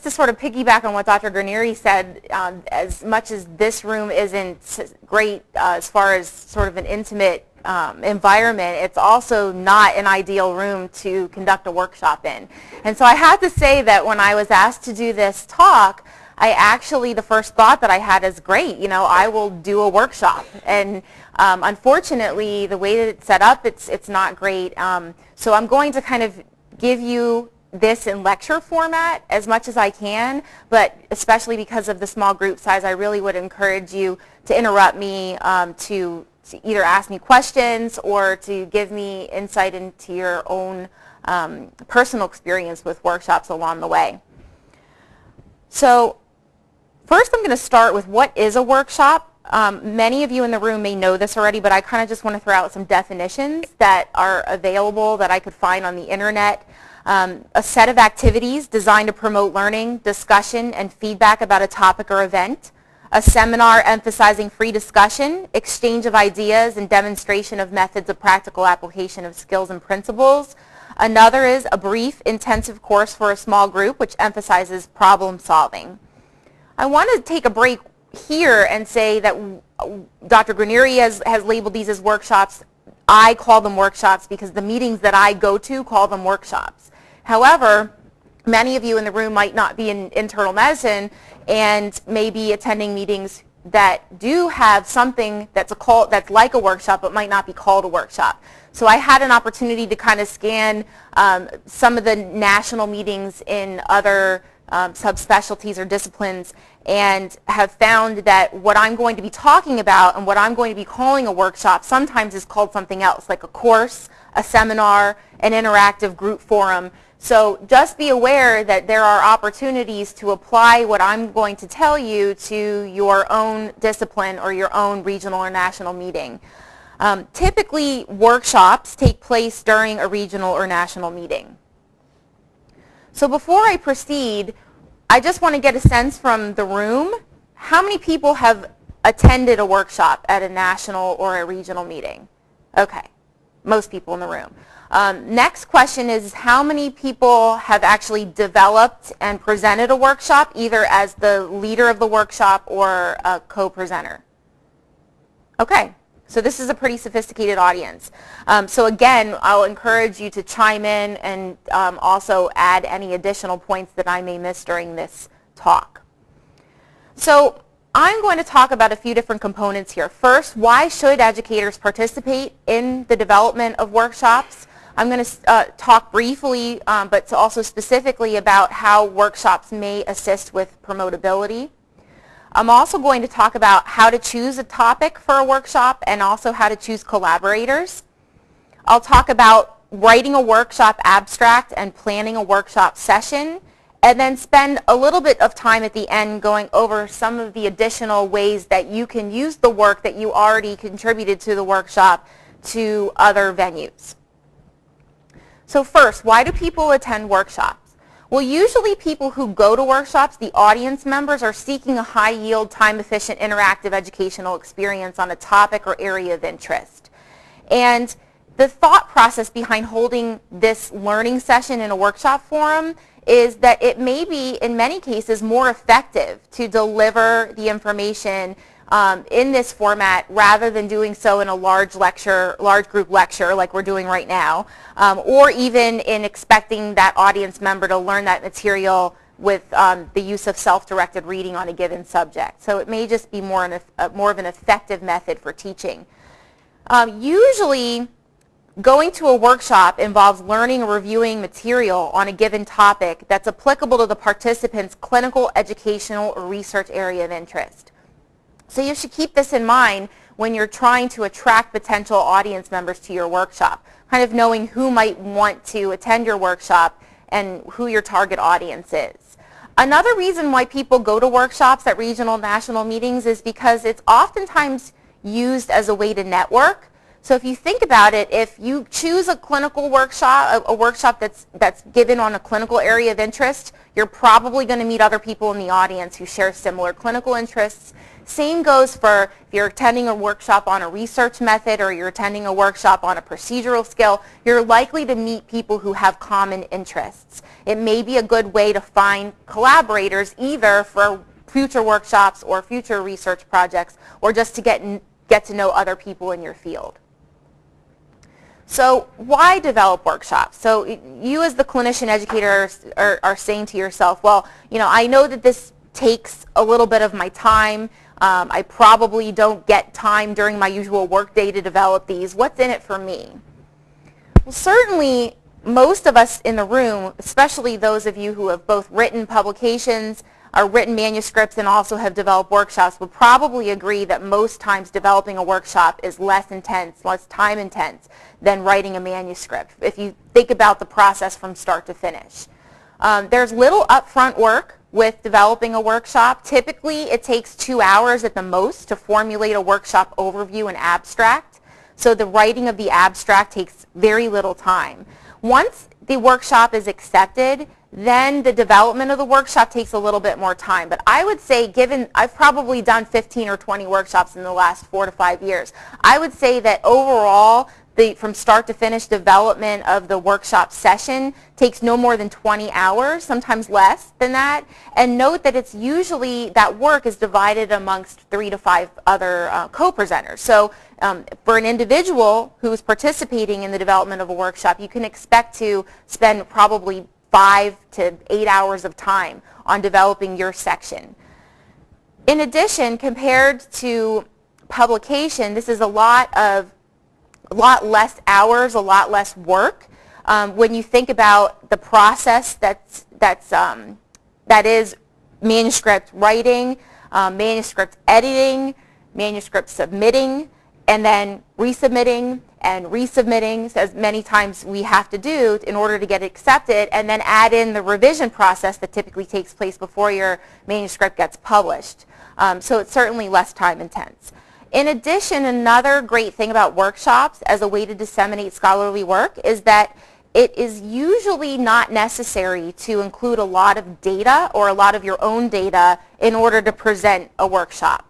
just to sort of piggyback on what Dr. Granieri said, as much as this room isn't great as far as sort of an intimate environment, it's also not an ideal room to conduct a workshop in. And so I have to say that when I was asked to do this talk, the first thought that I had is, great, I will do a workshop. And unfortunately, the way that it's set up, it's not great. So I'm going to kind of give you this in lecture format as much as I can, but especially because of the small group size, I really would encourage you to interrupt me to either ask me questions or to give me insight into your own personal experience with workshops along the way. So first I'm going to start with what is a workshop. Many of you in the room may know this already, but I kind of just want to throw out some definitions that are available that I could find on the internet. A set of activities designed to promote learning, discussion, and feedback about a topic or event. A seminar emphasizing free discussion, exchange of ideas, and demonstration of methods of practical application of skills and principles. Another is a brief, intensive course for a small group, which emphasizes problem solving. I want to take a break here and say that Dr. Granieri has labeled these as workshops. I call them workshops because the meetings that I go to call them workshops. However, many of you in the room might not be in internal medicine and may be attending meetings that do have something that's like a workshop but might not be called a workshop. So I had an opportunity to kind of scan some of the national meetings in other subspecialties or disciplines, and have found that what I'm going to be talking about and what I'm going to be calling a workshop sometimes is called something else, like a course, a seminar, an interactive group forum. So just be aware that there are opportunities to apply what I'm going to tell you to your own discipline or your own regional or national meeting. Typically, workshops take place during a regional or national meeting. So before I proceed, I just want to get a sense from the room, how many people have attended a workshop at a national or a regional meeting? Okay, most people in the room. Next question is, how many people have actually developed and presented a workshop, either as the leader of the workshop or a co-presenter? Okay. So this is a pretty sophisticated audience. So again, I'll encourage you to chime in and also add any additional points that I may miss during this talk. So I'm going to talk about a few different components here. First, why should educators participate in the development of workshops? I'm going to talk briefly, but also specifically about how workshops may assist with promotability. I'm also going to talk about how to choose a topic for a workshop and also how to choose collaborators. I'll talk about writing a workshop abstract and planning a workshop session, and then spend a little bit of time at the end going over some of the additional ways that you can use the work that you already contributed to the workshop to other venues. So first, why do people attend workshops? Well, usually people who go to workshops, the audience members, are seeking a high-yield, time-efficient, interactive educational experience on a topic or area of interest. And the thought process behind holding this learning session in a workshop forum is that it may be, in many cases, more effective to deliver the information in this format rather than doing so in a large group lecture like we're doing right now, or even in expecting that audience member to learn that material with the use of self-directed reading on a given subject. So it may just be more of an effective method for teaching. Usually, going to a workshop involves learning or reviewing material on a given topic that's applicable to the participant's clinical, educational, or research area of interest. So you should keep this in mind when you're trying to attract potential audience members to your workshop, kind of knowing who might want to attend your workshop and who your target audience is. Another reason why people go to workshops at regional and national meetings is because it's oftentimes used as a way to network. So if you think about it, if you choose a clinical workshop, a workshop that's given on a clinical area of interest, you're probably going to meet other people in the audience who share similar clinical interests. Same goes for if you're attending a workshop on a research method or you're attending a workshop on a procedural skill, you're likely to meet people who have common interests. It may be a good way to find collaborators either for future workshops or future research projects or just to get to know other people in your field. So why develop workshops? So you as the clinician educator are saying to yourself, well, I know that this takes a little bit of my time. I probably don't get time during my usual workday to develop these. What's in it for me? Well, certainly most of us in the room, especially those of you who have both written publications or written manuscripts and also have developed workshops, would probably agree that most times developing a workshop is less intense, less time intense than writing a manuscript, if you think about the process from start to finish. There's little upfront work with developing a workshop. Typically, it takes 2 hours at the most to formulate a workshop overview and abstract. So the writing of the abstract takes very little time. Once the workshop is accepted, then the development of the workshop takes a little bit more time. But I would say, given I've probably done 15 or 20 workshops in the last 4 to 5 years, I would say that overall, from start to finish development of the workshop session takes no more than 20 hours, sometimes less than that. And note that it's usually, that work is divided amongst 3 to 5 other co-presenters. So for an individual who is participating in the development of a workshop, you can expect to spend probably 5 to 8 hours of time on developing your section. In addition, compared to publication, this is a lot less hours, a lot less work. When you think about the process that is manuscript writing, manuscript editing, manuscript submitting, and then resubmitting and resubmitting as many times we have to do in order to get it accepted, and then add in the revision process that typically takes place before your manuscript gets published. So it's certainly less time intense. In addition, another great thing about workshops as a way to disseminate scholarly work is that it is usually not necessary to include a lot of data or a lot of your own data in order to present a workshop.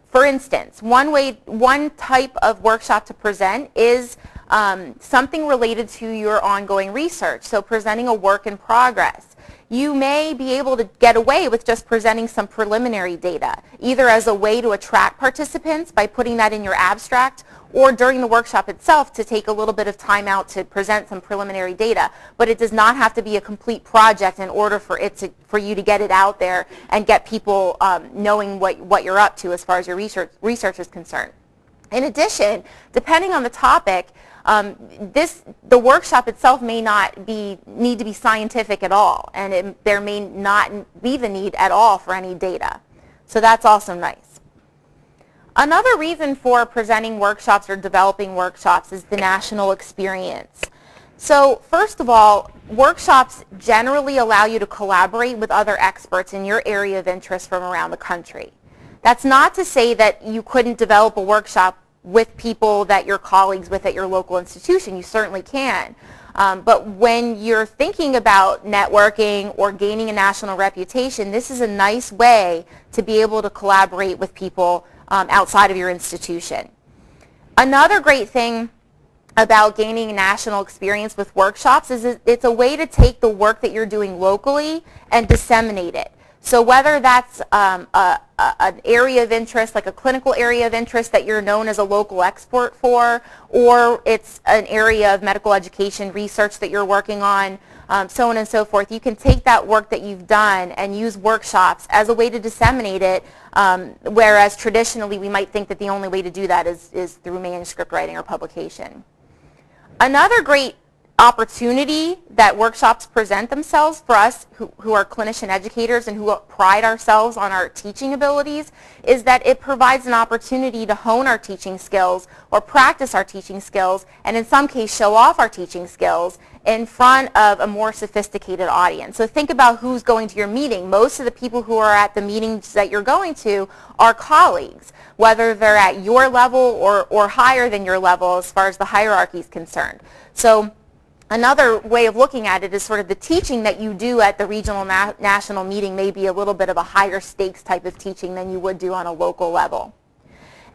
For instance, one type of workshop to present is something related to your ongoing research, so presenting a work in progress. You may be able to get away with just presenting some preliminary data, either as a way to attract participants by putting that in your abstract, or during the workshop itself to take a little bit of time out to present some preliminary data. But it does not have to be a complete project in order for you to get it out there and get people knowing what you're up to as far as your research is concerned. In addition, depending on the topic, the workshop itself may not need to be scientific at all, and there may not be the need at all for any data. So that's also nice. Another reason for presenting workshops or developing workshops is the national experience. So first of all, workshops generally allow you to collaborate with other experts in your area of interest from around the country. That's not to say that you couldn't develop a workshop with people that you're colleagues with at your local institution. You certainly can. But when you're thinking about networking or gaining a national reputation, this is a nice way to be able to collaborate with people outside of your institution. Another great thing about gaining national experience with workshops is it's a way to take the work that you're doing locally and disseminate it. So whether that's an area of interest, like a clinical area of interest that you're known as a local expert for, or it's an area of medical education research that you're working on, so on and so forth, you can take that work that you've done and use workshops as a way to disseminate it, whereas traditionally we might think that the only way to do that is through manuscript writing or publication. Another great opportunity that workshops present themselves for us who are clinician educators and who pride ourselves on our teaching abilities is that it provides an opportunity to hone our teaching skills or practice our teaching skills and in some cases show off our teaching skills in front of a more sophisticated audience. So think about who's going to your meeting. Most of the people who are at the meetings that you're going to are colleagues, whether they're at your level or higher than your level as far as the hierarchy is concerned. So another way of looking at it is sort of the teaching that you do at the regional national meeting may be a little bit of a higher stakes type of teaching than you would do on a local level.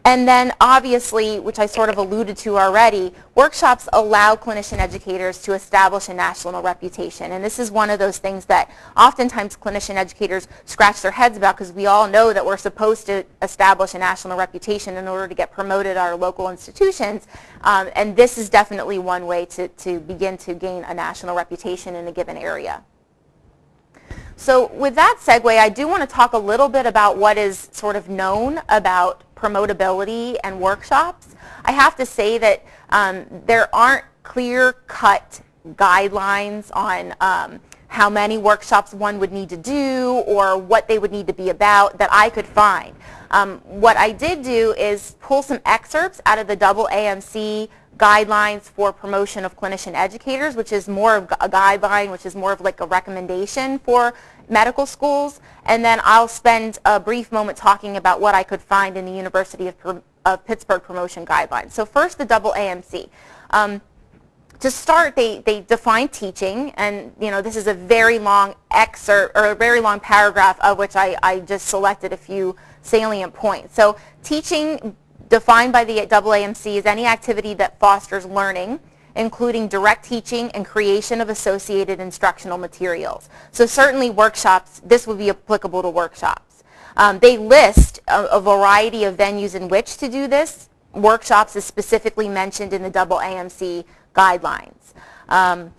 And then obviously, which I sort of alluded to already, workshops allow clinician educators to establish a national reputation. And this is one of those things that oftentimes clinician educators scratch their heads about because we all know that we're supposed to establish a national reputation in order to get promoted at our local institutions. And this is definitely one way to begin to gain a national reputation in a given area. So with that segue, I do want to talk a little bit about what is sort of known about promotability and workshops. I have to say that there aren't clear-cut guidelines on how many workshops one would need to do or what they would need to be about that I could find. What I did do is pull some excerpts out of the AAMC guidelines for promotion of clinician educators, which is more of a guideline, which is more of like a recommendation for medical schools, and then I'll spend a brief moment talking about what I could find in the University of Pittsburgh promotion guidelines. So first, the AAMC. To start, they define teaching, and this is a very long excerpt or a very long paragraph of which I just selected a few salient points. So teaching, defined by the AAMC, is any activity that fosters learning, including direct teaching and creation of associated instructional materials. So certainly workshops, this would be applicable to workshops. They list a variety of venues in which to do this. Workshops is specifically mentioned in the AAMC guidelines.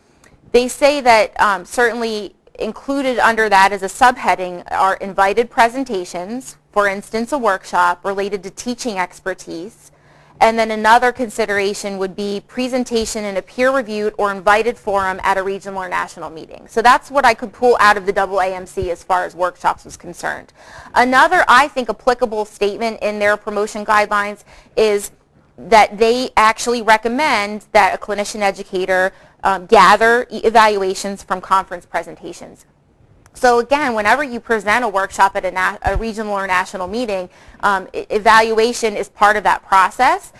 They say that certainly included under that as a subheading are invited presentations, for instance a workshop related to teaching expertise, and then another consideration would be presentation in a peer-reviewed or invited forum at a regional or national meeting. So that's what I could pull out of the AAMC as far as workshops was concerned. Another, I think, applicable statement in their promotion guidelines is that they actually recommend that a clinician educator gather evaluations from conference presentations. So again, whenever you present a workshop at a regional or national meeting, evaluation is part of that process.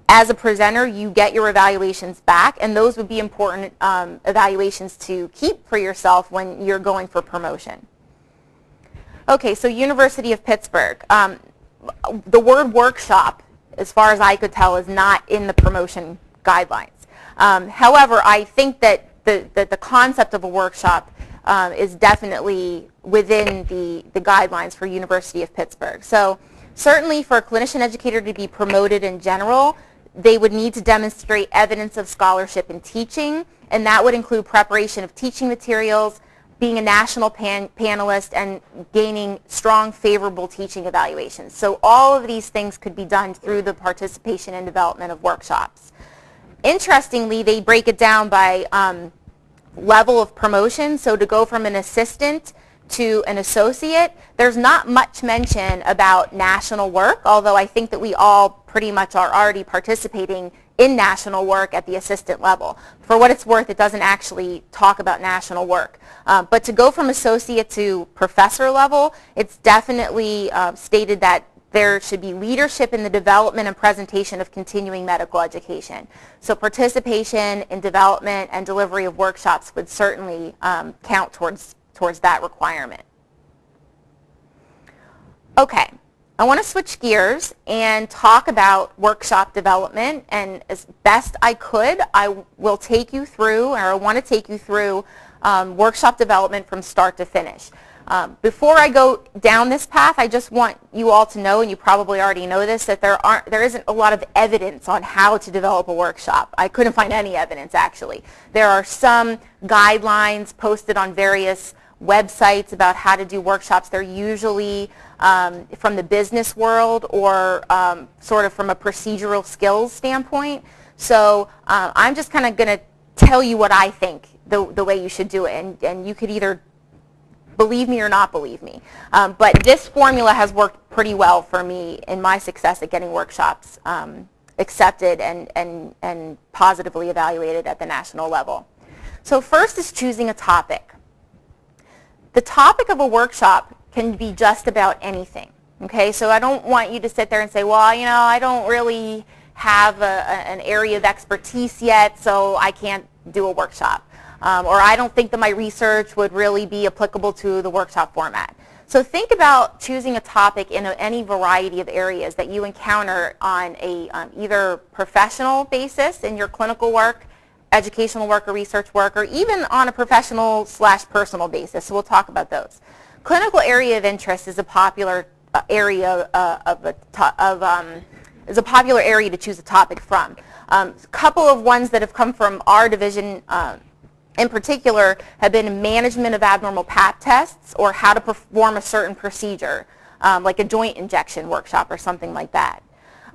As a presenter, you get your evaluations back, and those would be important evaluations to keep for yourself when you're going for promotion. Okay, so University of Pittsburgh. The word workshop, as far as I could tell, is not in the promotion guidelines. However, I think that the concept of a workshop is definitely within the guidelines for University of Pittsburgh. So certainly for a clinician educator to be promoted in general, they would need to demonstrate evidence of scholarship in teaching, and that would include preparation of teaching materials, being a national panelist, and gaining strong, favorable teaching evaluations. So all of these things could be done through the participation and development of workshops. Interestingly, they break it down by level of promotion. So to go from an assistant to an associate, there's not much mention about national work, although I think that we all pretty much are already participating in national work at the assistant level. For what it's worth, it doesn't actually talk about national work. But to go from associate to professor level, it's definitely stated that there should be leadership in the development and presentation of continuing medical education. So participation in development and delivery of workshops would certainly count towards that requirement. Okay, I want to switch gears and talk about workshop development, and as best I could, I will take you through, or I want to take you through workshop development from start to finish. Before I go down this path, I just want you all to know, and you probably already know this, that there isn't a lot of evidence on how to develop a workshop. I couldn't find any evidence, actually. There are some guidelines posted on various websites about how to do workshops. They're usually from the business world or sort of from a procedural skills standpoint. So I'm just kind of going to tell you what I think the way you should do it, and you could either believe me or not believe me. But this formula has worked pretty well for me in my success at getting workshops accepted and positively evaluated at the national level. So first is choosing a topic. The topic of a workshop can be just about anything. Okay, so I don't want you to sit there and say, well, you know, I don't really have an area of expertise yet, so I can't do a workshop. Or I don't think that my research would really be applicable to the workshop format. So think about choosing a topic in any variety of areas that you encounter on a either professional basis in your clinical work, educational work or research work, or even on a professional/personal basis. So we'll talk about those. Clinical area of interest is a popular area is a popular area to choose a topic from. A couple of ones that have come from our division in particular have been management of abnormal Pap tests or how to perform a certain procedure, like a joint injection workshop or something like that.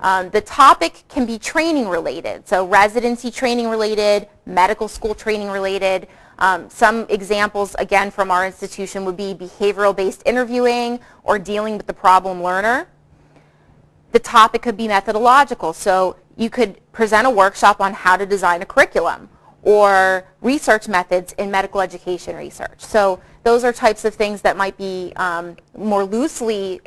The topic can be training related, so residency training related, medical school training related. Some examples, again, from our institution would be behavioral-based interviewing or dealing with the problem learner. The topic could be methodological, so you could present a workshop on how to design a curriculum or research methods in medical education research. So those are types of things that might be more loosely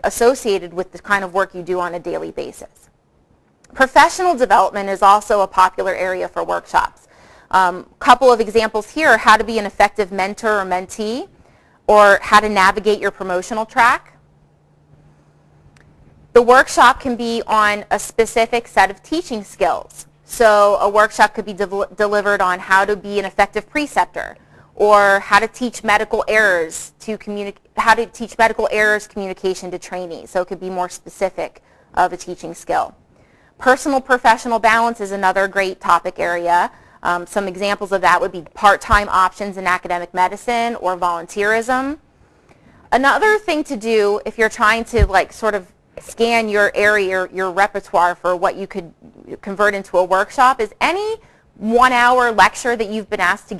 associated with the kind of work you do on a daily basis. Professional development is also a popular area for workshops. Couple of examples here are how to be an effective mentor or mentee, or how to navigate your promotional track. The workshop can be on a specific set of teaching skills. So a workshop could be delivered on how to be an effective preceptor, or how to teach medical errors communication to trainees. So it could be more specific of a teaching skill. Personal professional balance is another great topic area. Some examples of that would be part-time options in academic medicine or volunteerism. Another thing to do if you're trying to sort of scan your area, your repertoire for what you could convert into a workshop, is any 1-hour lecture that you've been asked to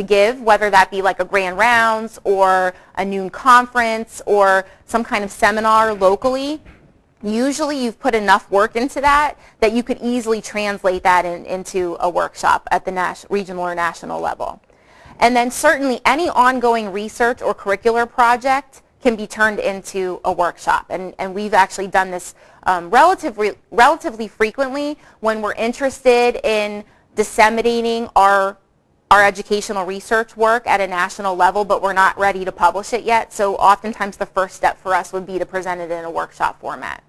give, whether that be like a grand rounds or a noon conference or some kind of seminar locally. Usually you've put enough work into that that you could easily translate that into a workshop at the regional or national level. And then certainly any ongoing research or curricular project can be turned into a workshop. And we've actually done this relatively frequently when we're interested in disseminating our educational research work at a national level, but we're not ready to publish it yet. So oftentimes the first step for us would be to present it in a workshop format.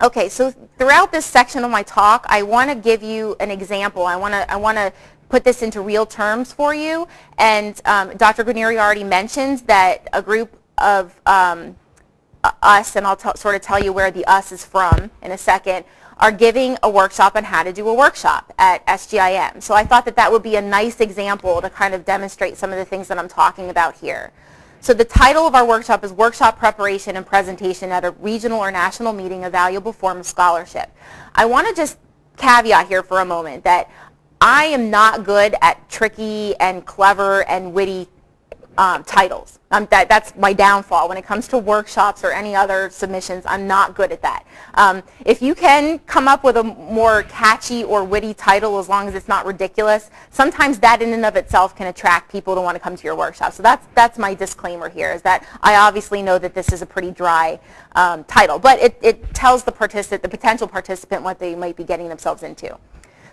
Okay, so throughout this section of my talk, I want to give you an example. I want to put this into real terms for you. And Dr. Guarneri already mentioned that a group of us, and I'll sort of tell you where the us is from in a second, are giving a workshop on how to do a workshop at SGIM. So I thought that that would be a nice example to kind of demonstrate some of the things that I'm talking about here. So the title of our workshop is Workshop Preparation and Presentation at a Regional or National Meeting, a Valuable Form of Scholarship. I want to just caveat here for a moment that I am not good at tricky and clever and witty titles. That's my downfall. When it comes to workshops or any other submissions, I'm not good at that. If you can come up with a more catchy or witty title, as long as it's not ridiculous, sometimes that in and of itself can attract people to want to come to your workshop. So that's my disclaimer here, is that I obviously know that this is a pretty dry title, but it tells the potential participant what they might be getting themselves into.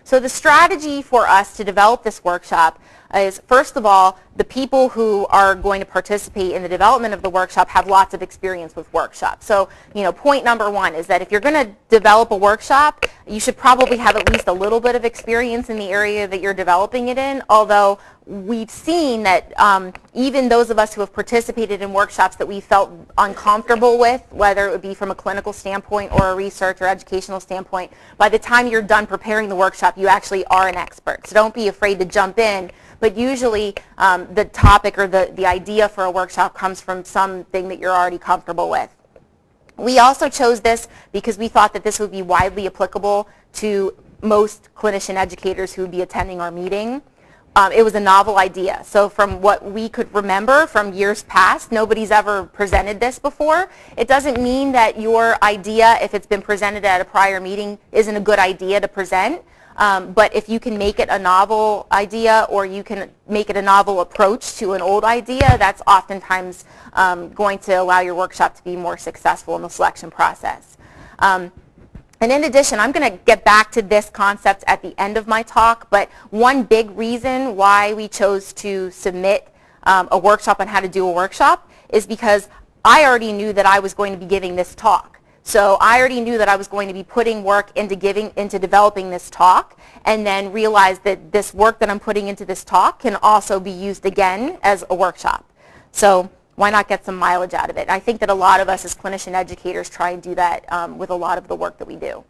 So the strategy for us to develop this workshop is, first of all, the people who are going to participate in the development of the workshop have lots of experience with workshops. So, point number one is that if you're going to develop a workshop, you should probably have at least a little bit of experience in the area that you're developing it in, although we've seen that even those of us who have participated in workshops that we felt uncomfortable with, whether it would be from a clinical standpoint or a research or educational standpoint, by the time you're done preparing the workshop, you actually are an expert. So don't be afraid to jump in, but usually the topic or the idea for a workshop comes from something that you're already comfortable with. We also chose this because we thought that this would be widely applicable to most clinician educators who would be attending our meeting. It was a novel idea. So from what we could remember from years past, nobody's ever presented this before. It doesn't mean that your idea, if it's been presented at a prior meeting, isn't a good idea to present. But if you can make it a novel idea, or you can make it a novel approach to an old idea, that's oftentimes going to allow your workshop to be more successful in the selection process. And in addition, I'm going to get back to this concept at the end of my talk, but one big reason why we chose to submit a workshop on how to do a workshop is because I already knew that I was going to be giving this talk. So I already knew that I was going to be putting work into developing this talk, and then realized that this work that I'm putting into this talk can also be used again as a workshop. So why not get some mileage out of it? I think that a lot of us as clinician educators try and do that with a lot of the work that we do.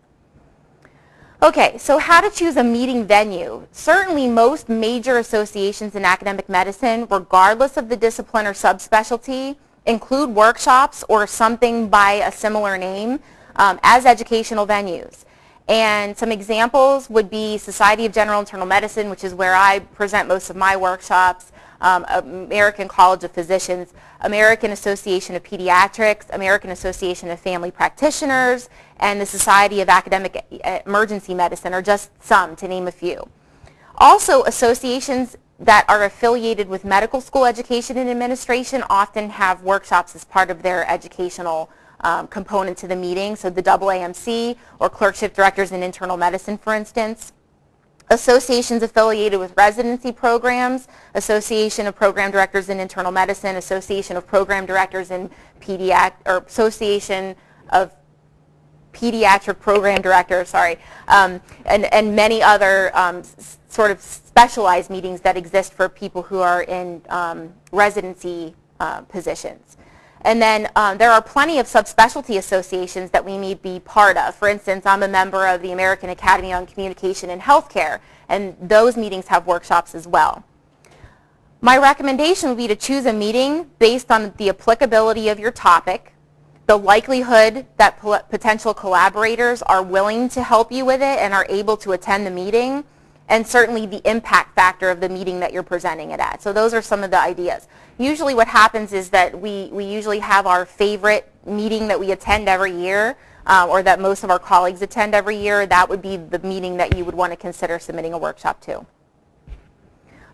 Okay, so how to choose a meeting venue. Certainly most major associations in academic medicine, regardless of the discipline or subspecialty, include workshops or something by a similar name as educational venues. And some examples would be Society of General Internal Medicine, which is where I present most of my workshops, American College of Physicians, American Association of Pediatrics, American Association of Family Practitioners, and the Society of Academic Emergency Medicine are just some, to name a few. Also, associations that are affiliated with medical school education and administration often have workshops as part of their educational component to the meeting, so the AAMC or Clerkship Directors in Internal Medicine, for instance. Associations affiliated with residency programs, Association of Program Directors in Internal Medicine, Association of Program Directors in Association of Pediatric Program Directors, sorry, and many other sort of specialized meetings that exist for people who are in residency positions. And then there are plenty of subspecialty associations that we may be part of. For instance, I'm a member of the American Academy on Communication and Healthcare, and those meetings have workshops as well. My recommendation would be to choose a meeting based on the applicability of your topic, the likelihood that potential collaborators are willing to help you with it and are able to attend the meeting, and certainly the impact factor of the meeting that you're presenting it at. So those are some of the ideas. Usually what happens is that we usually have our favorite meeting that we attend every year, or that most of our colleagues attend every year. That would be the meeting that you would want to consider submitting a workshop to.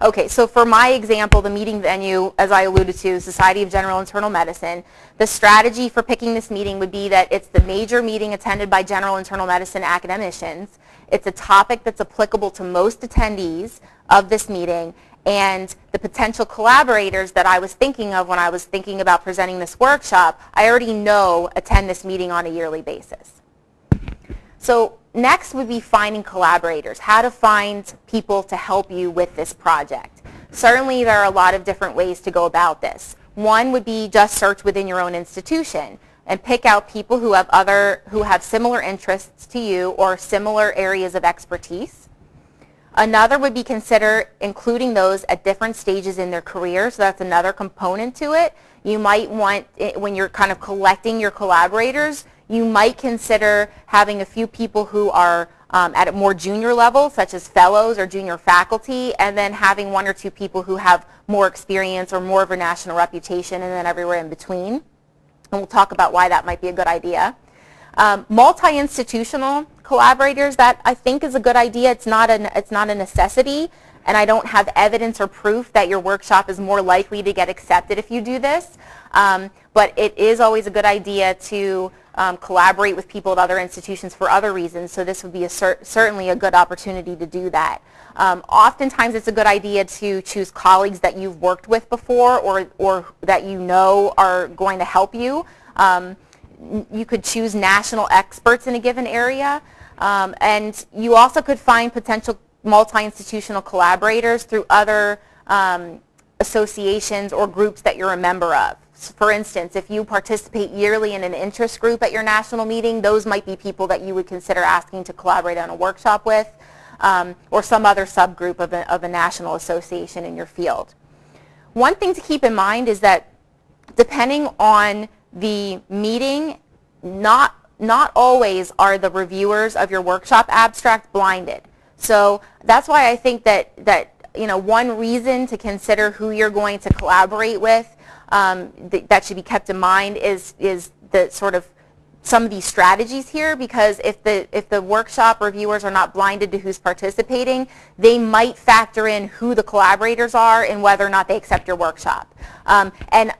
Okay, so for my example, the meeting venue, as I alluded to, Society of General Internal Medicine, the strategy for picking this meeting would be that it's the major meeting attended by general internal medicine academicians. It's a topic that's applicable to most attendees of this meeting, and the potential collaborators that I was thinking of when I was thinking about presenting this workshop, I already know attend this meeting on a yearly basis. So next would be finding collaborators, how to find people to help you with this project. Certainly there are a lot of different ways to go about this. One would be just search within your own institution and pick out people who have similar interests to you or similar areas of expertise. Another would be consider including those at different stages in their career, so that's another component to it. You might want, when you're kind of collecting your collaborators, you might consider having a few people who are at a more junior level, such as fellows or junior faculty, and then having one or two people who have more experience or more of a national reputation, and then everywhere in between. And we'll talk about why that might be a good idea. Multi-institutional collaborators, that I think is a good idea. It's not a necessity, and I don't have evidence or proof that your workshop is more likely to get accepted if you do this. But it is always a good idea to collaborate with people at other institutions for other reasons, so this would be certainly a good opportunity to do that. Oftentimes it's a good idea to choose colleagues that you've worked with before or that you know are going to help you. You could choose national experts in a given area, and you also could find potential multi-institutional collaborators through other associations or groups that you're a member of. For instance, if you participate yearly in an interest group at your national meeting, those might be people that you would consider asking to collaborate on a workshop with, or some other subgroup of a national association in your field. One thing to keep in mind is that depending on the meeting, not not always are the reviewers of your workshop abstract blinded. So that's why I think that one reason to consider who you're going to collaborate with that should be kept in mind is the sort of some of these strategies here, because if the workshop reviewers are not blinded to who's participating, they might factor in who the collaborators are and whether or not they accept your workshop. And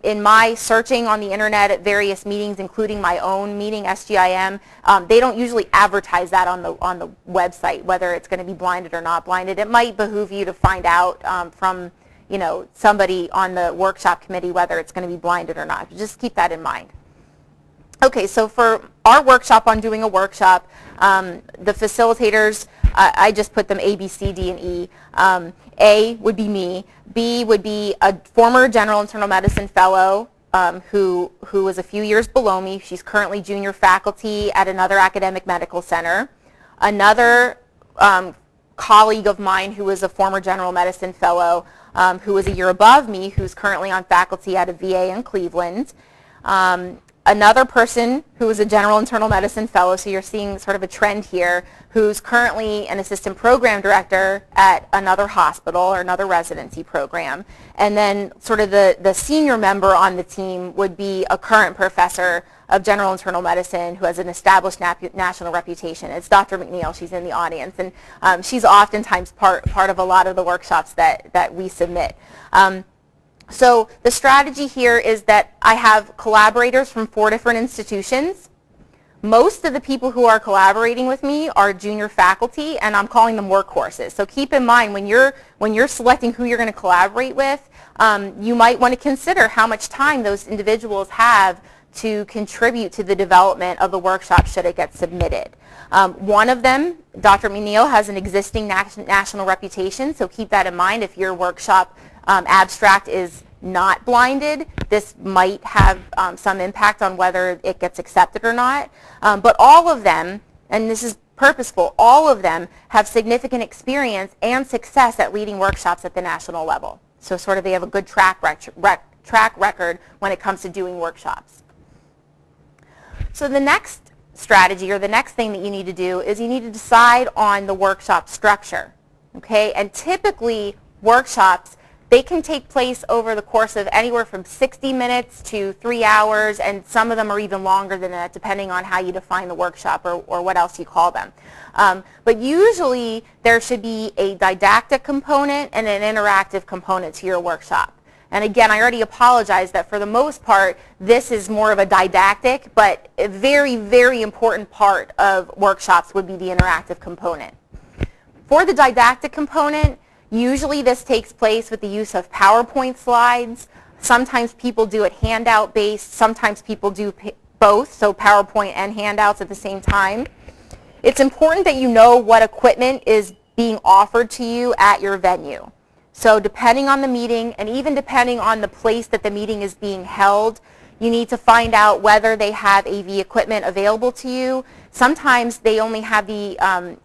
in my searching on the internet at various meetings, including my own meeting, SGIM, they don't usually advertise that on the website, whether it's going to be blinded or not blinded. It might behoove you to find out from somebody on the workshop committee whether it's going to be blinded or not. Just keep that in mind. Okay, so for our workshop on doing a workshop, the facilitators, I just put them A, B, C, D, and E. A would be me. B would be a former general internal medicine fellow who was a few years below me. She's currently junior faculty at another academic medical center. Another colleague of mine who was a former general medicine fellow who was a year above me, who's currently on faculty at a VA in Cleveland. Another person who is a general internal medicine fellow, so you're seeing sort of a trend here, who's currently an assistant program director at another hospital or another residency program. And then sort of the senior member on the team would be a current professor of general internal medicine who has an established national reputation. It's Dr. McNeil. She's in the audience. And she's oftentimes part of a lot of the workshops that we submit. So the strategy here is that I have collaborators from 4 different institutions. Most of the people who are collaborating with me are junior faculty, and I'm calling them workhorses. So keep in mind when you're selecting who you're going to collaborate with, you might want to consider how much time those individuals have to contribute to the development of the workshop should it get submitted. One of them, Dr. McNeil, has an existing national reputation, so keep that in mind. If your workshop abstract is not blinded, this might have some impact on whether it gets accepted or not. But all of them, and this is purposeful, all of them have significant experience and success at leading workshops at the national level. So sort of they have a good track record when it comes to doing workshops. So the next strategy, or the next thing that you need to do, is you need to decide on the workshop structure. Okay? And typically workshops, they can take place over the course of anywhere from 60 minutes to 3 hours, and some of them are even longer than that, depending on how you define the workshop or what else you call them. But usually there should be a didactic component and an interactive component to your workshop. And again, I already apologize that for the most part, this is more of a didactic, but a very, very important part of workshops would be the interactive component. For the didactic component, usually this takes place with the use of PowerPoint slides. Sometimes people do it handout based. Sometimes people do both, so PowerPoint and handouts at the same time. It's important that you know what equipment is being offered to you at your venue. So depending on the meeting, and even depending on the place that the meeting is being held, you need to find out whether they have AV equipment available to you. Sometimes they only have the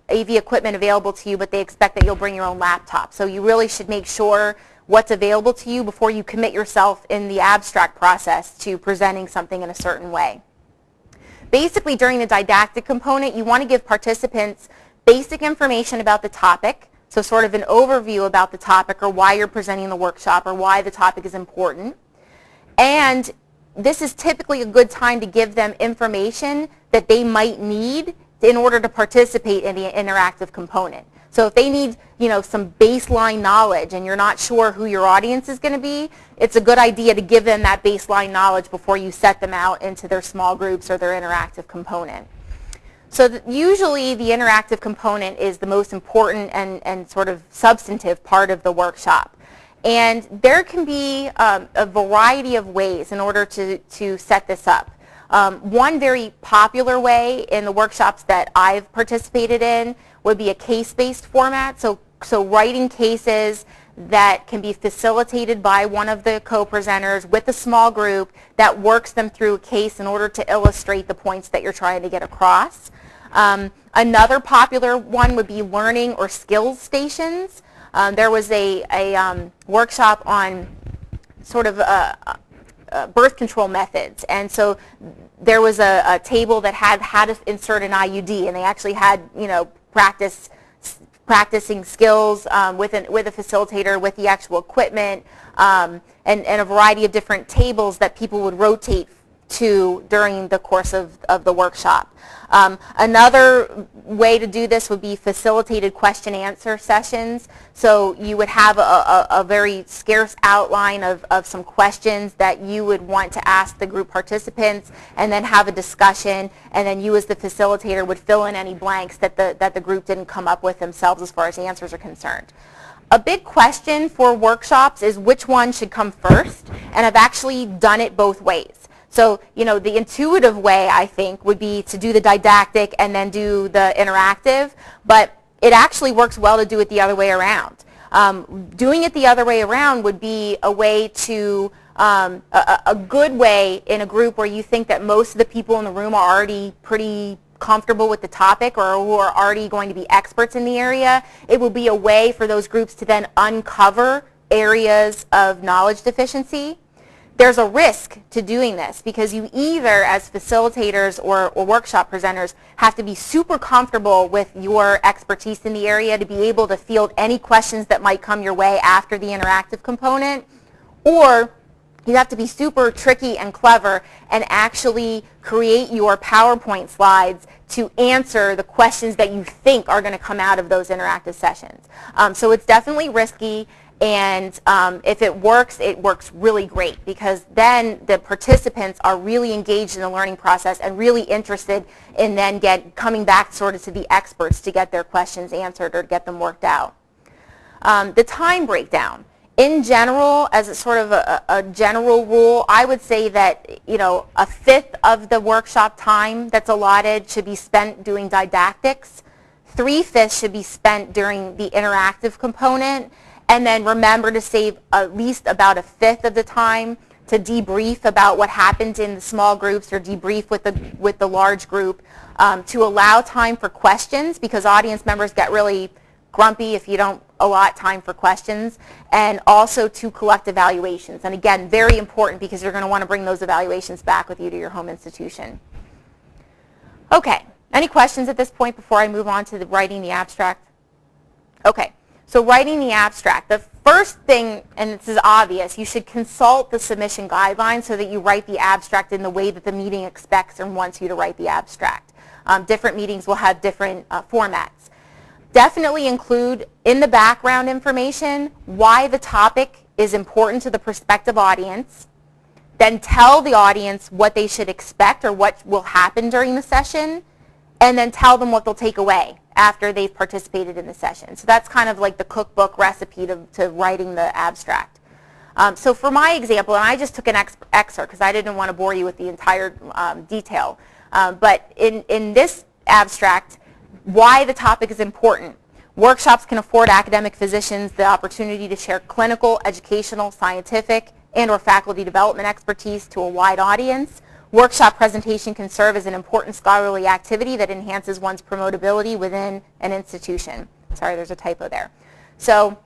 AV equipment available to you, but they expect that you'll bring your own laptop. So you really should make sure what's available to you before you commit yourself in the abstract process to presenting something in a certain way. Basically, during the didactic component, you want to give participants basic information about the topic, so sort of an overview about the topic or why you're presenting the workshop or why the topic is important. And this is typically a good time to give them information that they might need in order to participate in the interactive component. So if they need, some baseline knowledge and you're not sure who your audience is going to be, it's a good idea to give them that baseline knowledge before you set them out into their small groups or their interactive component. So usually the interactive component is the most important and sort of substantive part of the workshop. And there can be a variety of ways in order to set this up. One very popular way in the workshops that I've participated in would be a case-based format. So writing cases that can be facilitated by one of the co-presenters with a small group that works them through a case in order to illustrate the points that you're trying to get across. Another popular one would be learning or skills stations. There was a workshop on sort of birth control methods. And so there was a table that had how to insert an IUD, and they actually had, practicing skills with a facilitator with the actual equipment, and a variety of different tables that people would rotate to during the course of the workshop. Another way to do this would be facilitated question-answer sessions. So you would have a very scarce outline of some questions that you would want to ask the group participants, and then have a discussion, and then you as the facilitator would fill in any blanks that the group didn't come up with themselves as far as answers are concerned. A big question for workshops is which one should come first, and I've actually done it both ways. So, the intuitive way, I think, would be to do the didactic and then do the interactive, but it actually works well to do it the other way around. Doing it the other way around would be a way to, a good way in a group where you think that most of the people in the room are already pretty comfortable with the topic or who are already going to be experts in the area. It will be a way for those groups to then uncover areas of knowledge deficiency. There's a risk to doing this because you either, as facilitators or workshop presenters, have to be super comfortable with your expertise in the area to be able to field any questions that might come your way after the interactive component, or you have to be super tricky and clever and actually create your PowerPoint slides to answer the questions that you think are going to come out of those interactive sessions. So it's definitely risky. And if it works really great because then the participants are really engaged in the learning process and really interested in then coming back sort of to the experts to get their questions answered or get them worked out. The time breakdown. In general, as a sort of a general rule, I would say that a fifth of the workshop time that's allotted should be spent doing didactics. 3/5 should be spent during the interactive component. And then remember to save at least about 1/5 of the time to debrief about what happened in the small groups or debrief with the large group, to allow time for questions because audience members get really grumpy if you don't allot time for questions, and also to collect evaluations. And again, very important because you're going to want to bring those evaluations back with you to your home institution. Okay, any questions at this point before I move on to writing the abstract? Okay. So writing the abstract, the first thing, and this is obvious, you should consult the submission guidelines so that you write the abstract in the way that the meeting expects and wants you to write the abstract. Different meetings will have different formats. Definitely include in the background information why the topic is important to the prospective audience. Then tell the audience what they should expect or what will happen during the session, and then tell them what they'll take away after they've participated in the session. So that's kind of like the cookbook recipe to writing the abstract. So for my example, and I just took an excerpt because I didn't want to bore you with the entire detail, but in this abstract, why the topic is important. Workshops can afford academic physicians the opportunity to share clinical, educational, scientific, and or faculty development expertise to a wide audience. Workshop presentation can serve as an important scholarly activity that enhances one's promotability within an institution. Sorry, there's a typo there. So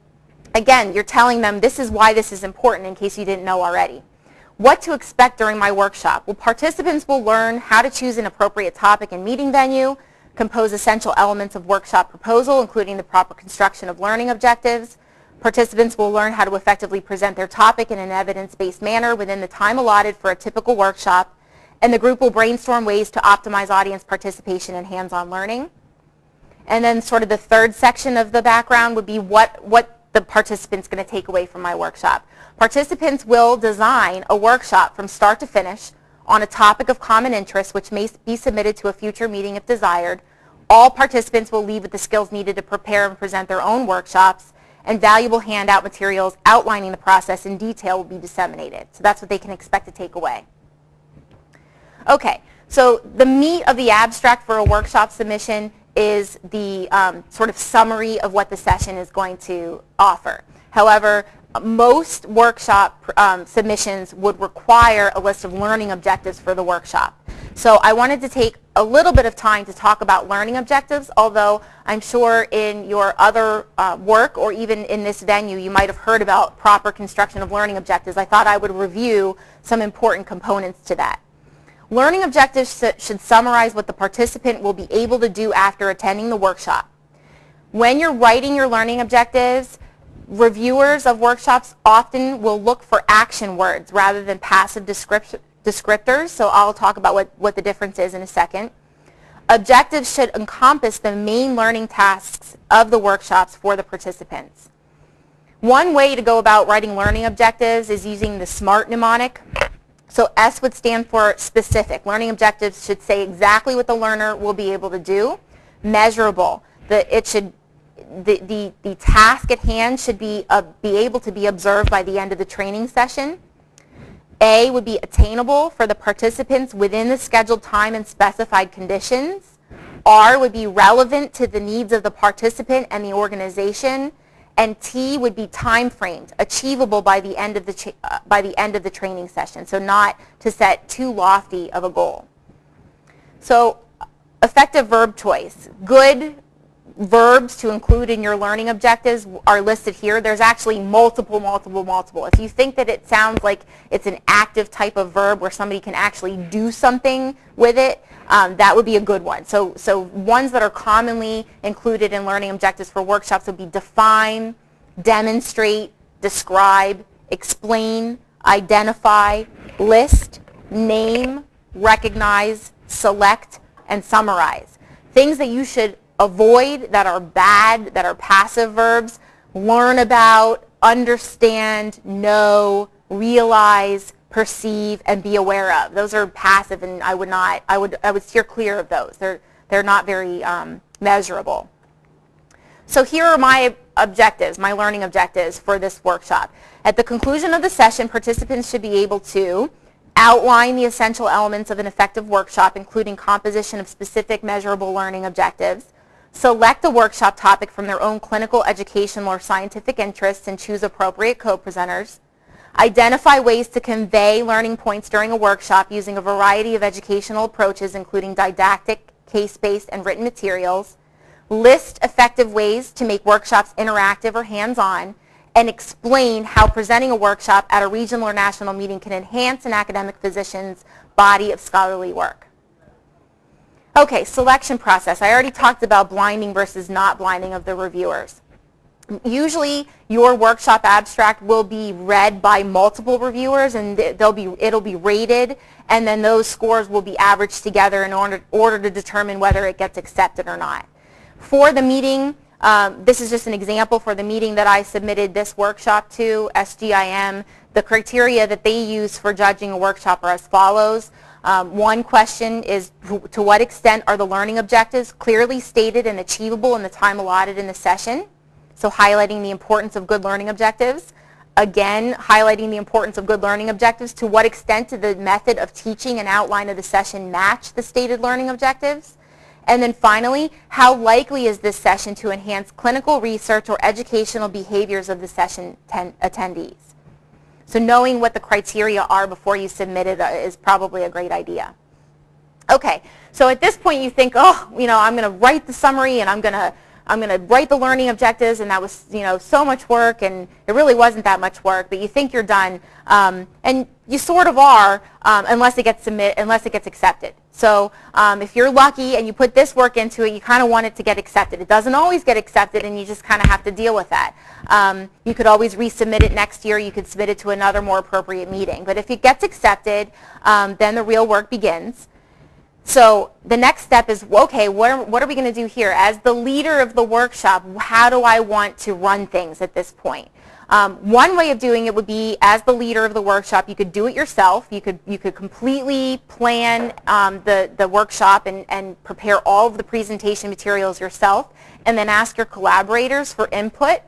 again, you're telling them this is why this is important in case you didn't know already. What to expect during my workshop? Well, participants will learn how to choose an appropriate topic and meeting venue, compose essential elements of workshop proposal, including the proper construction of learning objectives. Participants will learn how to effectively present their topic in an evidence-based manner within the time allotted for a typical workshop, and the group will brainstorm ways to optimize audience participation and hands-on learning. And then sort of the third section of the background would be what the participant's going to take away from my workshop. Participants will design a workshop from start to finish on a topic of common interest which may be submitted to a future meeting if desired. All participants will leave with the skills needed to prepare and present their own workshops, and valuable handout materials outlining the process in detail will be disseminated. So that's what they can expect to take away. Okay, so the meat of the abstract for a workshop submission is the sort of summary of what the session is going to offer. However, most workshop submissions would require a list of learning objectives for the workshop. So I wanted to take a little bit of time to talk about learning objectives, although I'm sure in your other work or even in this venue you might have heard about proper construction of learning objectives. I thought I would review some important components to that. Learning objectives should summarize what the participant will be able to do after attending the workshop. When you're writing your learning objectives, reviewers of workshops often will look for action words rather than passive descriptors, so I'll talk about what the difference is in a second. Objectives should encompass the main learning tasks of the workshops for the participants. One way to go about writing learning objectives is using the SMART mnemonic. So S would stand for specific. Learning objectives should say exactly what the learner will be able to do. Measurable. The task at hand should be able to be observed by the end of the training session. A would be attainable for the participants within the scheduled time and specified conditions. R would be relevant to the needs of the participant and the organization. And T would be time framed, achievable by the end of the training session, so not to set too lofty of a goal. So effective verb choice. Good verbs to include in your learning objectives are listed here. There's actually multiple. If you think that it sounds like it's an active type of verb where somebody can actually do something with it, that would be a good one. So ones that are commonly included in learning objectives for workshops would be define, demonstrate, describe, explain, identify, list, name, recognize, select, and summarize. Things that you should avoid that are bad, that are passive verbs: learn about, understand, know, realize, perceive, and be aware of. Those are passive, and I would steer clear of those. They're not very measurable. So here are my objectives, my learning objectives for this workshop. At the conclusion of the session, participants should be able to outline the essential elements of an effective workshop, including composition of specific measurable learning objectives, select a workshop topic from their own clinical, educational, or scientific interests and choose appropriate co-presenters, identify ways to convey learning points during a workshop using a variety of educational approaches, including didactic, case-based, and written materials, list effective ways to make workshops interactive or hands-on, and explain how presenting a workshop at a regional or national meeting can enhance an academic physician's body of scholarly work. Okay, selection process. I already talked about blinding versus not blinding of the reviewers. Usually your workshop abstract will be read by multiple reviewers, and it'll be rated, and then those scores will be averaged together in order to determine whether it gets accepted or not. For the meeting, this is just an example for the meeting that I submitted this workshop to, SGIM. The criteria that they use for judging a workshop are as follows. One question is, to what extent are the learning objectives clearly stated and achievable in the time allotted in the session? So highlighting the importance of good learning objectives. Again, highlighting the importance of good learning objectives. To what extent did the method of teaching and outline of the session match the stated learning objectives? And then finally, how likely is this session to enhance clinical research or educational behaviors of the session attendees? So knowing what the criteria are before you submit it is probably a great idea. Okay, so at this point you think, oh, I'm going to write the summary and I'm going to write the learning objectives, and that was, so much work, and it really wasn't that much work, but you think you're done, and you sort of are, unless it gets accepted. So if you're lucky and you put this work into it, you kind of want it to get accepted. It doesn't always get accepted, and you just kind of have to deal with that. You could always resubmit it next year. You could submit it to another more appropriate meeting. But if it gets accepted, then the real work begins. So the next step is, okay, what are we going to do here? As the leader of the workshop, how do I want to run things at this point? One way of doing it would be, as the leader of the workshop, you could do it yourself. You could completely plan the workshop and prepare all of the presentation materials yourself, and then ask your collaborators for input.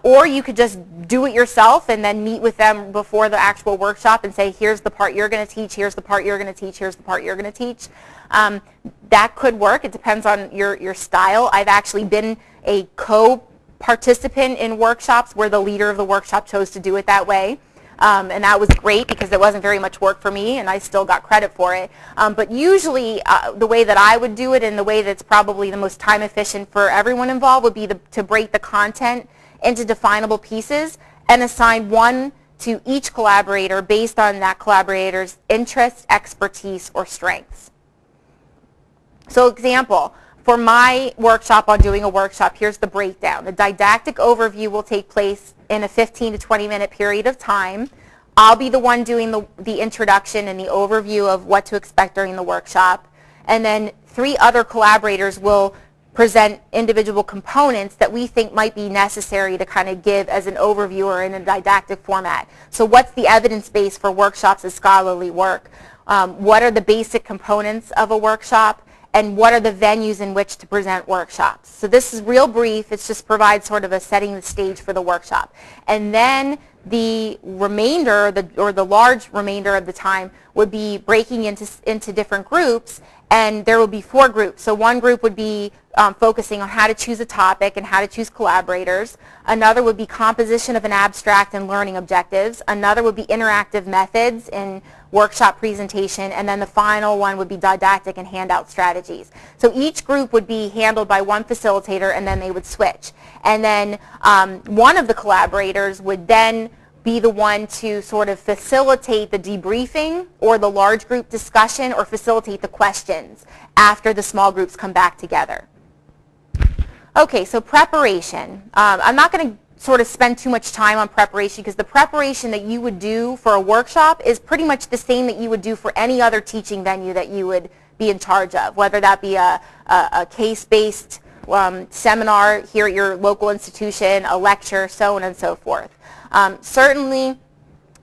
Or you could just do it yourself and then meet with them before the actual workshop and say, here's the part you're going to teach, here's the part you're going to teach, here's the part you're going to teach. That could work. It depends on your style. I've actually been a co-participant in workshops where the leader of the workshop chose to do it that way. and that was great because it wasn't very much work for me, and I still got credit for it. But usually, the way that I would do it, and the way that's probably the most time efficient for everyone involved, would be to break the content into definable pieces and assign one to each collaborator based on that collaborator's interests, expertise, or strengths. So example, for my workshop on doing a workshop, here's the breakdown. The didactic overview will take place in a 15 to 20 minute period of time. I'll be the one doing the introduction and the overview of what to expect during the workshop. And then 3 other collaborators will present individual components that we think might be necessary to kind of give as an overview or in a didactic format. So what's the evidence base for workshops as scholarly work? What are the basic components of a workshop? And what are the venues in which to present workshops? So this is real brief. It just provides sort of a setting the stage for the workshop. And then the remainder, or the large remainder of the time, would be breaking into different groups, and there will be 4 groups. So one group would be focusing on how to choose a topic and how to choose collaborators. Another would be composition of an abstract and learning objectives. Another would be interactive methods in workshop presentation, and then the final one would be didactic and handout strategies. So each group would be handled by one facilitator, and then they would switch. And then one of the collaborators would then be the one to sort of facilitate the debriefing or the large group discussion or facilitate the questions after the small groups come back together. Okay, so preparation. I'm not going to sort of spend too much time on preparation because the preparation that you would do for a workshop is pretty much the same that you would do for any other teaching venue that you would be in charge of, whether that be a case-based seminar here at your local institution, a lecture, so on and so forth. Certainly,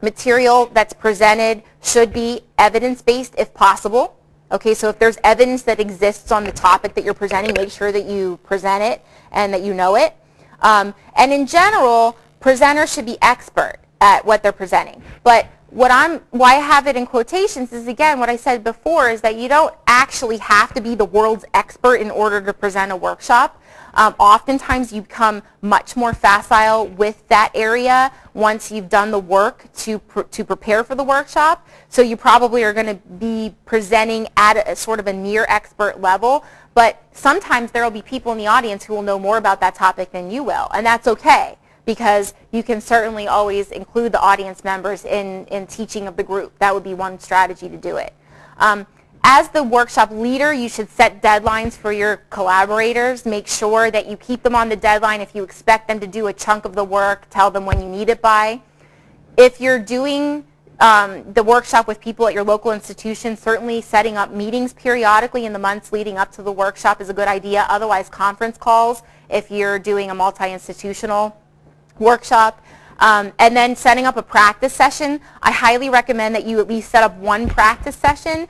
material that's presented should be evidence-based if possible. Okay, so if there's evidence that exists on the topic that you're presenting, make sure that you present it and that you know it. And in general, presenters should be expert at what they're presenting. But why I have it in quotations is, again, what I said before, is that you don't actually have to be the world's expert in order to present a workshop. Oftentimes you become much more facile with that area once you've done the work to prepare for the workshop. So you probably are going to be presenting at a sort of a near expert level, but sometimes there will be people in the audience who will know more about that topic than you will, and that's okay, because you can certainly always include the audience members in teaching of the group. That would be one strategy to do it. As the workshop leader, you should set deadlines for your collaborators. Make sure that you keep them on the deadline. If you expect them to do a chunk of the work, tell them when you need it by. If you're doing the workshop with people at your local institution, certainly setting up meetings periodically in the months leading up to the workshop is a good idea. Otherwise, conference calls if you're doing a multi-institutional workshop. And then setting up a practice session. I highly recommend that you at least set up one practice session.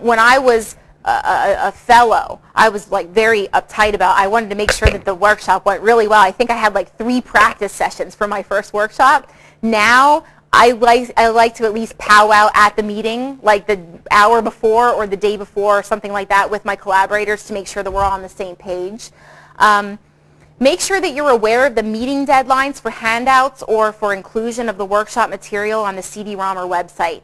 When I was a fellow, I was like very uptight about, I wanted to make sure that the workshop went really well. I think I had like 3 practice sessions for my first workshop. Now I like to at least powwow at the meeting, like the hour before or the day before or something like that with my collaborators to make sure that we're all on the same page. Make sure that you're aware of the meeting deadlines for handouts or for inclusion of the workshop material on the CD-ROM or website.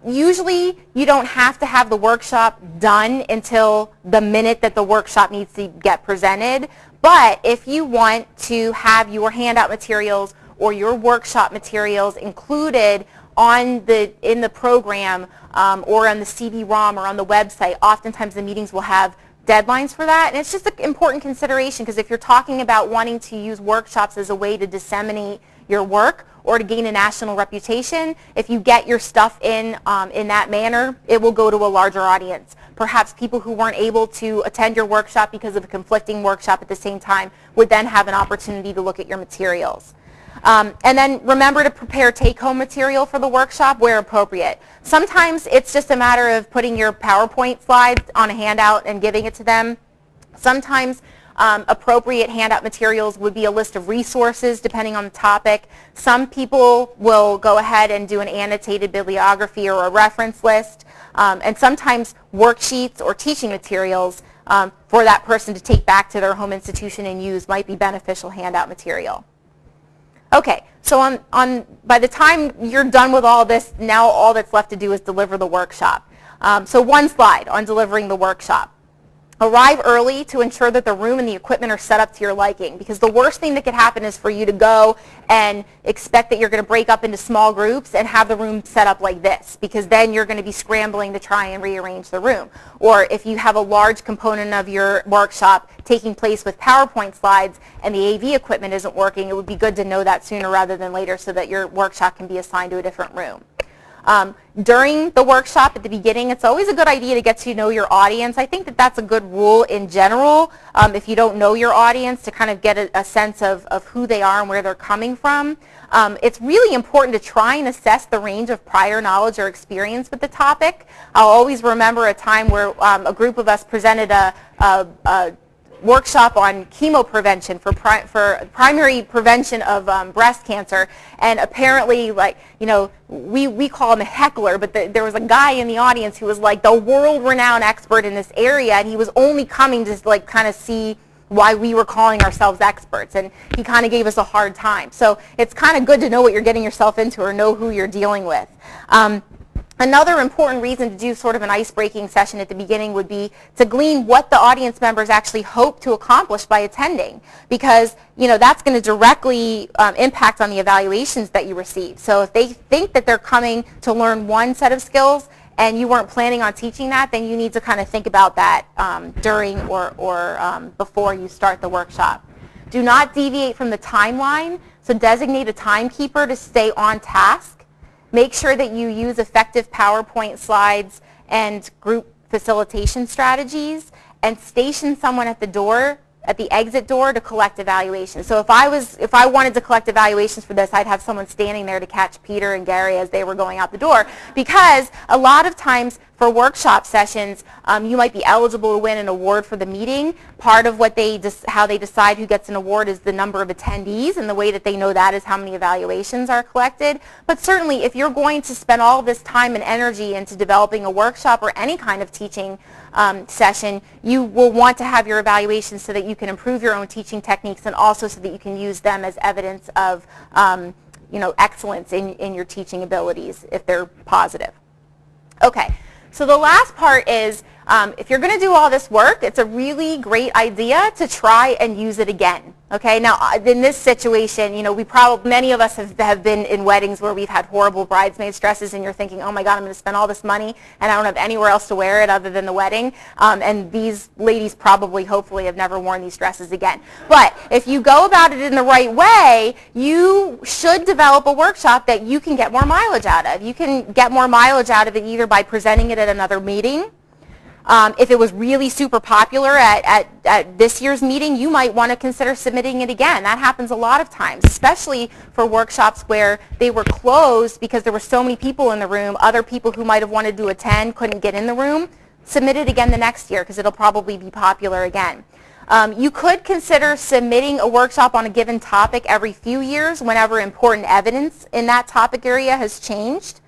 Usually you don't have to have the workshop done until the minute that the workshop needs to get presented, but if you want to have your handout materials or your workshop materials included in the program or on the CD-ROM or on the website, oftentimes the meetings will have deadlines for that, and it's just an important consideration, because if you're talking about wanting to use workshops as a way to disseminate your work or to gain a national reputation, if you get your stuff in that manner, it will go to a larger audience. Perhaps people who weren't able to attend your workshop because of a conflicting workshop at the same time would then have an opportunity to look at your materials. And then remember to prepare take-home material for the workshop where appropriate. Sometimes it's just a matter of putting your PowerPoint slides on a handout and giving it to them. Sometimes appropriate handout materials would be a list of resources depending on the topic. Some people will go ahead and do an annotated bibliography or a reference list. And sometimes worksheets or teaching materials for that person to take back to their home institution and use might be beneficial handout material. Okay, so by the time you're done with all this, now all that's left to do is deliver the workshop. So one slide on delivering the workshop. Arrive early to ensure that the room and the equipment are set up to your liking, because the worst thing that could happen is for you to go and expect that you're going to break up into small groups and have the room set up like this, because then you're going to be scrambling to try and rearrange the room. Or if you have a large component of your workshop taking place with PowerPoint slides and the AV equipment isn't working, it would be good to know that sooner rather than later so that your workshop can be assigned to a different room. During the workshop at the beginning, it's always a good idea to get to know your audience. I think that that's a good rule in general, if you don't know your audience, to kind of get a sense of who they are and where they're coming from. It's really important to try and assess the range of prior knowledge or experience with the topic. I'll always remember a time where a group of us presented a workshop on chemo prevention for primary prevention of breast cancer, and apparently, like, you know, we call him a heckler, but there was a guy in the audience who was like the world-renowned expert in this area, and he was only coming to like kind of see why we were calling ourselves experts, and he kind of gave us a hard time. So it's kind of good to know what you're getting yourself into or know who you're dealing with. Another important reason to do sort of an ice-breaking session at the beginning would be to glean what the audience members actually hope to accomplish by attending, because, you know, that's going to directly impact on the evaluations that you receive. So if they think that they're coming to learn one set of skills and you weren't planning on teaching that, then you need to kind of think about that during or before you start the workshop. Do not deviate from the timeline, so designate a timekeeper to stay on task. Make sure that you use effective PowerPoint slides and group facilitation strategies, and station someone at the door, at the exit door, to collect evaluations. So if I wanted to collect evaluations for this, I'd have someone standing there to catch Peter and Gary as they were going out the door, because a lot of times for workshop sessions, you might be eligible to win an award for the meeting. Part of what how they decide who gets an award is the number of attendees, and the way that they know that is how many evaluations are collected. But certainly, if you're going to spend all this time and energy into developing a workshop or any kind of teaching session, you will want to have your evaluations so that you can improve your own teaching techniques, and also so that you can use them as evidence of you know, excellence in your teaching abilities if they're positive. Okay. So the last part is, if you're going to do all this work, it's a really great idea to try and use it again. Okay, now in this situation, you know, many of us have been in weddings where we've had horrible bridesmaid dresses, and you're thinking, oh my God, I'm going to spend all this money and I don't have anywhere else to wear it other than the wedding. And these ladies probably, hopefully, have never worn these dresses again. But if you go about it in the right way, you should develop a workshop that you can get more mileage out of. You can get more mileage out of it either by presenting it at another meeting. If it was really super popular at this year's meeting, you might want to consider submitting it again. That happens a lot of times, especially for workshops where they were closed because there were so many people in the room. Other people who might have wanted to attend couldn't get in the room. Submit it again the next year, because it'll probably be popular again. You could consider submitting a workshop on a given topic every few years whenever important evidence in that topic area has changed.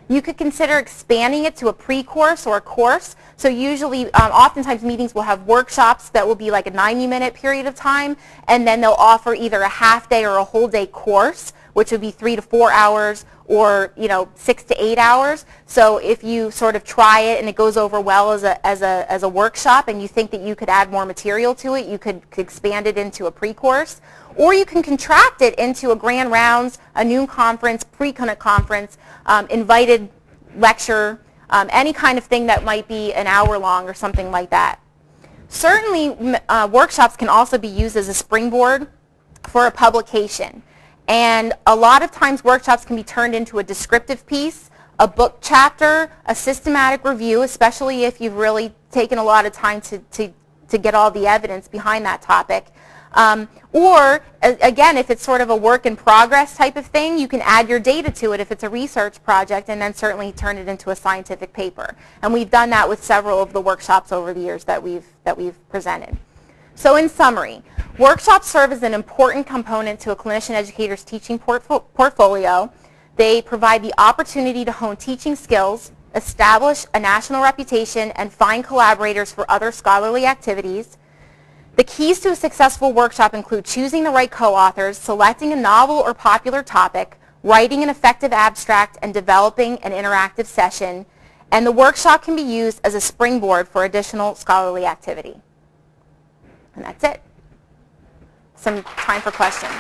You could consider expanding it to a pre-course or a course. So usually, oftentimes meetings will have workshops that will be like a 90-minute period of time, and then they'll offer either a half-day or a whole-day course, which would be 3 to 4 hours, or 6 to 8 hours. So if you sort of try it and it goes over well as a workshop, and you think that you could add more material to it, you could expand it into a pre-course. Or you can contract it into a grand rounds, a noon conference, pre-clinic conference, invited lecture, any kind of thing that might be an hour long or something like that. Certainly, workshops can also be used as a springboard for a publication. And a lot of times workshops can be turned into a descriptive piece, a book chapter, a systematic review, especially if you've really taken a lot of time to get all the evidence behind that topic. Or, again, if it's sort of a work in progress type of thing, you can add your data to it if it's a research project, and then certainly turn it into a scientific paper. And we've done that with several of the workshops over the years that we've presented. So in summary, workshops serve as an important component to a clinician educator's teaching portfolio. They provide the opportunity to hone teaching skills, establish a national reputation, and find collaborators for other scholarly activities. The keys to a successful workshop include choosing the right co-authors, selecting a novel or popular topic, writing an effective abstract, and developing an interactive session. And the workshop can be used as a springboard for additional scholarly activity. And that's it. Some time for questions.